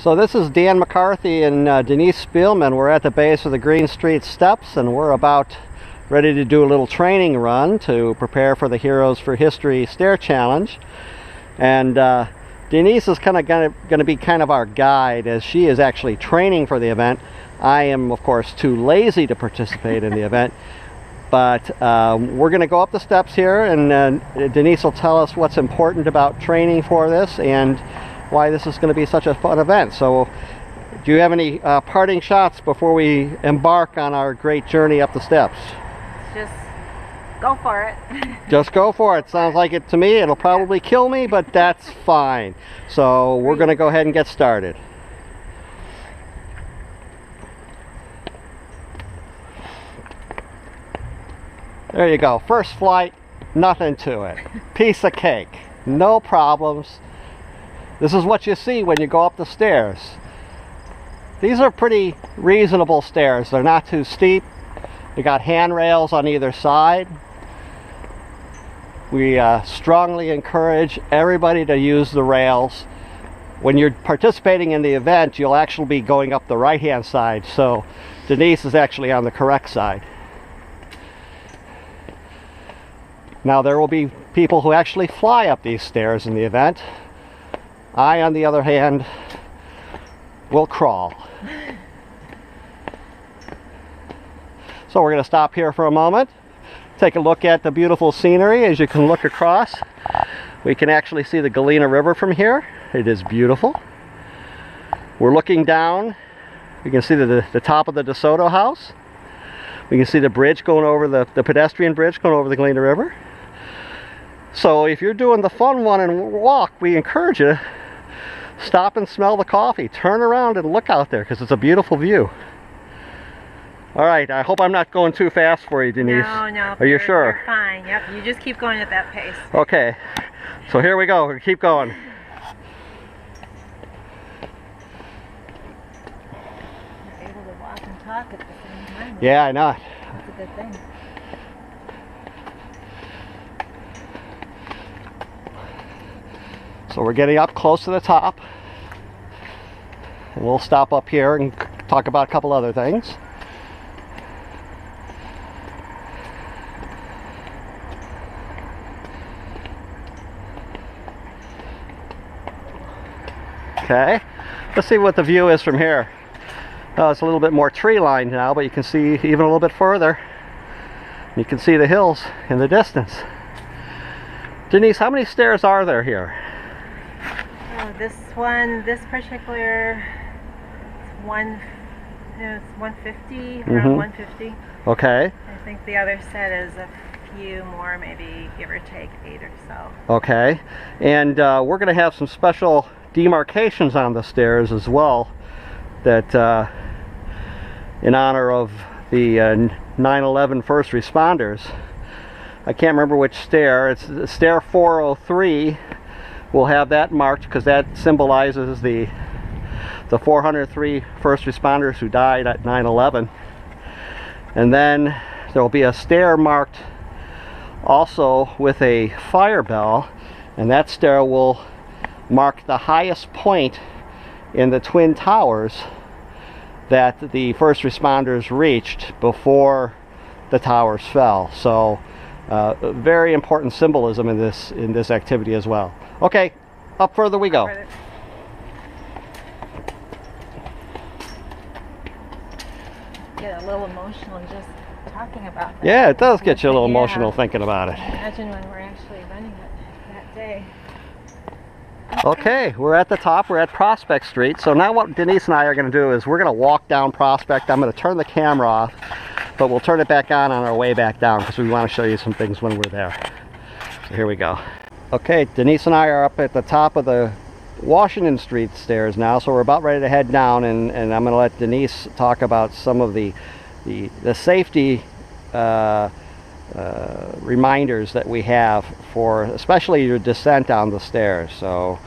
So this is Dan McCarthy and Denise Spielman. We're at the base of the Green Street Steps, and we're about ready to do a little training run to prepare for the Heroes for History Stair Challenge. And Denise is kind of going to be kind of our guide, as she is actually training for the event. I am, of course, too lazy to participate in the event. But we're going to go up the steps here, and Denise will tell us what's important about training for this and why this is going to be such a fun event. So do you have any parting shots before we embark on our great journey up the steps? Just go for it. Just go for it. Sounds like it to me. It'll probably kill me, but that's fine. So we're going to go ahead and get started. There you go. First flight, nothing to it. Piece of cake. No problems. This is what you see when you go up the stairs. These are pretty reasonable stairs. They're not too steep. You got handrails on either side. We strongly encourage everybody to use the rails. When you're participating in the event, you'll actually be going up the right-hand side, so Denise is actually on the correct side. Now, there will be people who actually fly up these stairs in the event. I, on the other hand, will crawl. So we're going to stop here for a moment, take a look at the beautiful scenery. As you can look across, we can actually see the Galena River from here. It is beautiful. We're looking down. We can see the top of the DeSoto house. We can see the bridge going over the pedestrian bridge going over the Galena River. So if you're doing the fun one and walk, we encourage you to stop and smell the coffee. Turn around and look out there, because it's a beautiful view. All right, I hope I'm not going too fast for you, Denise. No. Are you sure? You're fine. Yep, you just keep going at that pace. Okay, so here we go. We keep going. You're able to walk and talk at the same time. Yeah, I know. That's a good thing. So we're getting up close to the top. And we'll stop up here and talk about a couple other things. Okay, let's see what the view is from here. It's a little bit more tree lined now, but you can see even a little bit further. You can see the hills in the distance. Denise, how many stairs are there here? This particular, it's 150, around 150. Okay. I think the other set is a few more, maybe give or take 8 or so. Okay, and we're going to have some special demarcations on the stairs as well, that in honor of the 9/11 first responders. I can't remember which stair. It's stair 403. We'll have that marked because that symbolizes the 403 first responders who died at 9/11. And then there will be a stair marked also with a fire bell, and that stair will mark the highest point in the Twin Towers that the first responders reached before the towers fell. So very important symbolism in this activity as well. Okay, up further we go. Get a little emotional just talking about that. Yeah, it does get you a little emotional thinking about it. Imagine when we're actually running it that day. Okay, we're at the top. We're at Prospect Street. So now what Denise and I are going to do is we're going to walk down Prospect. I'm going to turn the camera off, but we'll turn it back on our way back down because we want to show you some things when we're there. So here we go. Okay, Denise and I are up at the top of the Washington Street stairs now, so we're about ready to head down, and I'm going to let Denise talk about some of the safety reminders that we have for especially your descent down the stairs. So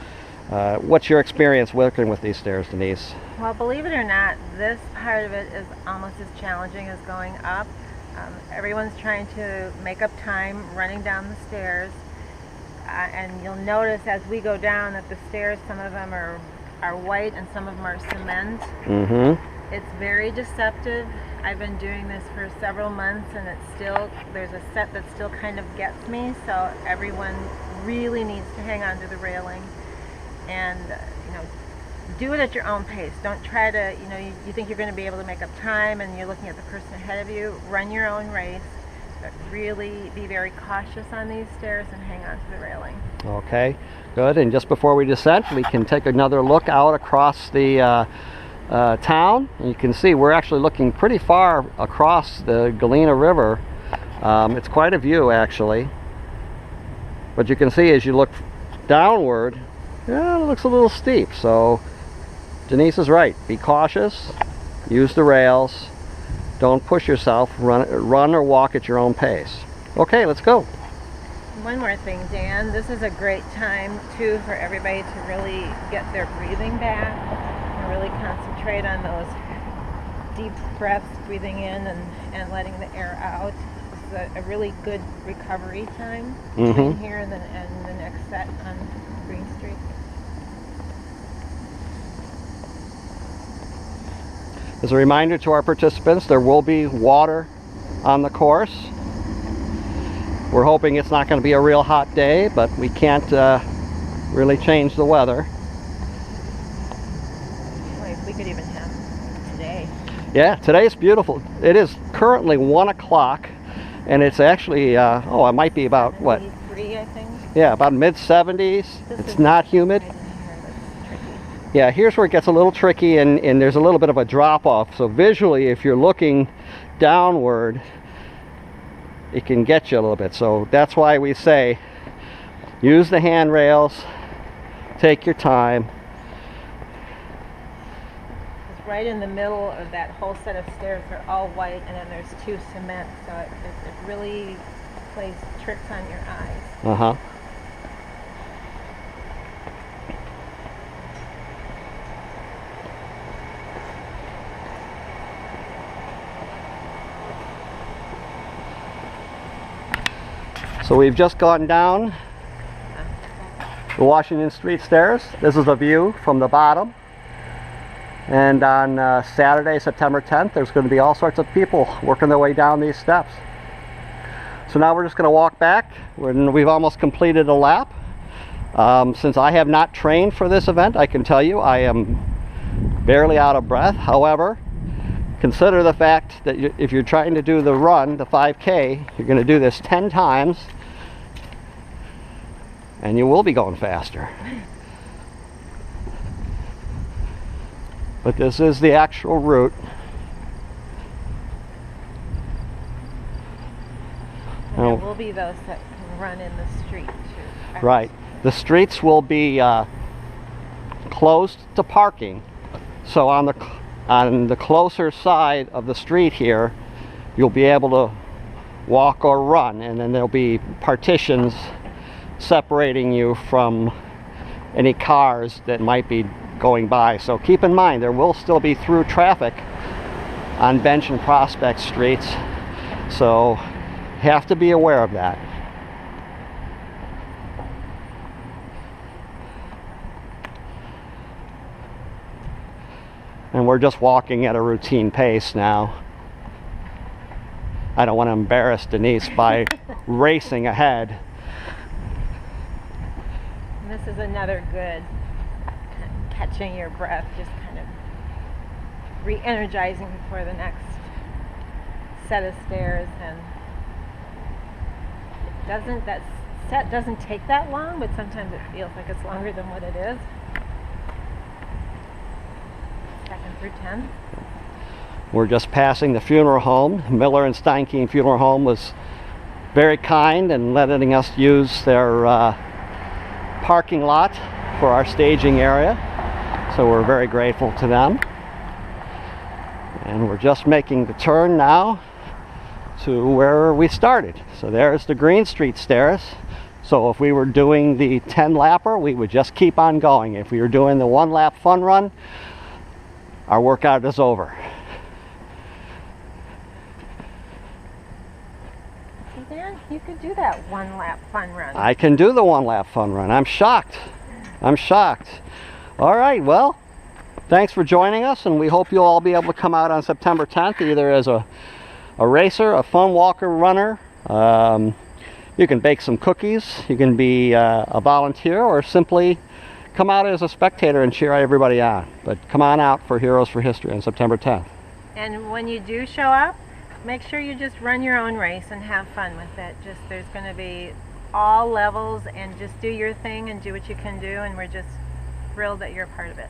what's your experience working with these stairs, Denise? Well, believe it or not, this part of it is almost as challenging as going up. Everyone's trying to make up time running down the stairs, and you'll notice as we go down that the stairs, some of them are are white and some of them are cement. Mm-hmm. It's very deceptive. I've been doing this for several months and it's still, there's a set that still kind of gets me, so everyone really needs to hang on to the railing and do it at your own pace. Don't try to, you think you're going to be able to make up time and you're looking at the person ahead of you. Run your own race, but really be very cautious on these stairs and hang on to the railing. Okay, good. And just before we descend, we can take another look out across the town. And you can see we're actually looking pretty far across the Galena River. It's quite a view, actually. But you can see as you look downward, yeah, it looks a little steep. So Denise is right. Be cautious. Use the rails. Don't push yourself. Run or walk at your own pace. Okay, let's go. One more thing, Dan. This is a great time, too, for everybody to really get their breathing back and really concentrate on those deep breaths, breathing in and letting the air out. It's a really good recovery time between here and the next set on Green Street. As a reminder to our participants, there will be water on the course. We're hoping it's not going to be a real hot day, but we can't really change the weather. We could even have today. Yeah, today's beautiful. It is currently 1 o'clock, and it's actually, it might be about, what? 73, I think. Yeah, about mid-70s. It's not humid. Yeah, here's where it gets a little tricky, and there's a little bit of a drop-off. So visually, if you're looking downward, it can get you a little bit. So that's why we say use the handrails, take your time. It's right in the middle of that whole set of stairs. They're all white, and then there's 2 cement, so it really plays tricks on your eyes. Uh-huh. So we've just gone down the Washington Street stairs. This is a view from the bottom. And on Saturday, September 10th, there's going to be all sorts of people working their way down these steps. So now we're just going to walk back. We've almost completed a lap. Since I have not trained for this event, I can tell you I am barely out of breath. However, consider the fact that if you're trying to do the run, the 5K, you're going to do this 10 times. And you will be going faster. But this is the actual route. And there will be those that can run in the street too. Right. The streets will be closed to parking. So on the closer side of the street here, you'll be able to walk or run, and then there'll be partitions separating you from any cars that might be going by. So keep in mind there will still be through traffic on Bench and Prospect Streets, so have to be aware of that. And we're just walking at a routine pace now. I don't want to embarrass Denise by racing ahead. And this is another good catching your breath, just kind of re-energizing before the next set of stairs. And that set doesn't take that long, but sometimes it feels like it's longer than what it is. 2nd through 10th. We're just passing the funeral home. Miller and Steinke Funeral Home was very kind in letting us use their parking lot for our staging area. So we're very grateful to them. And we're just making the turn now to where we started. So there's the Green Street stairs. So if we were doing the 10 lapper, we would just keep on going. If we were doing the 1 lap fun run, our workout is over. Dan, you could do that 1 lap fun run. I can do the 1 lap fun run. I'm shocked. All right, well, thanks for joining us, and we hope you'll all be able to come out on September 10th, either as a racer, a fun walker, runner. You can bake some cookies, you can be a volunteer, or simply come out as a spectator and cheer everybody on. But come on out for Heroes for History on September 10th. And when you do show up, make sure you just run your own race and have fun with it. Just there's going to be all levels, and just do your thing and do what you can do, and we're just thrilled that you're a part of it.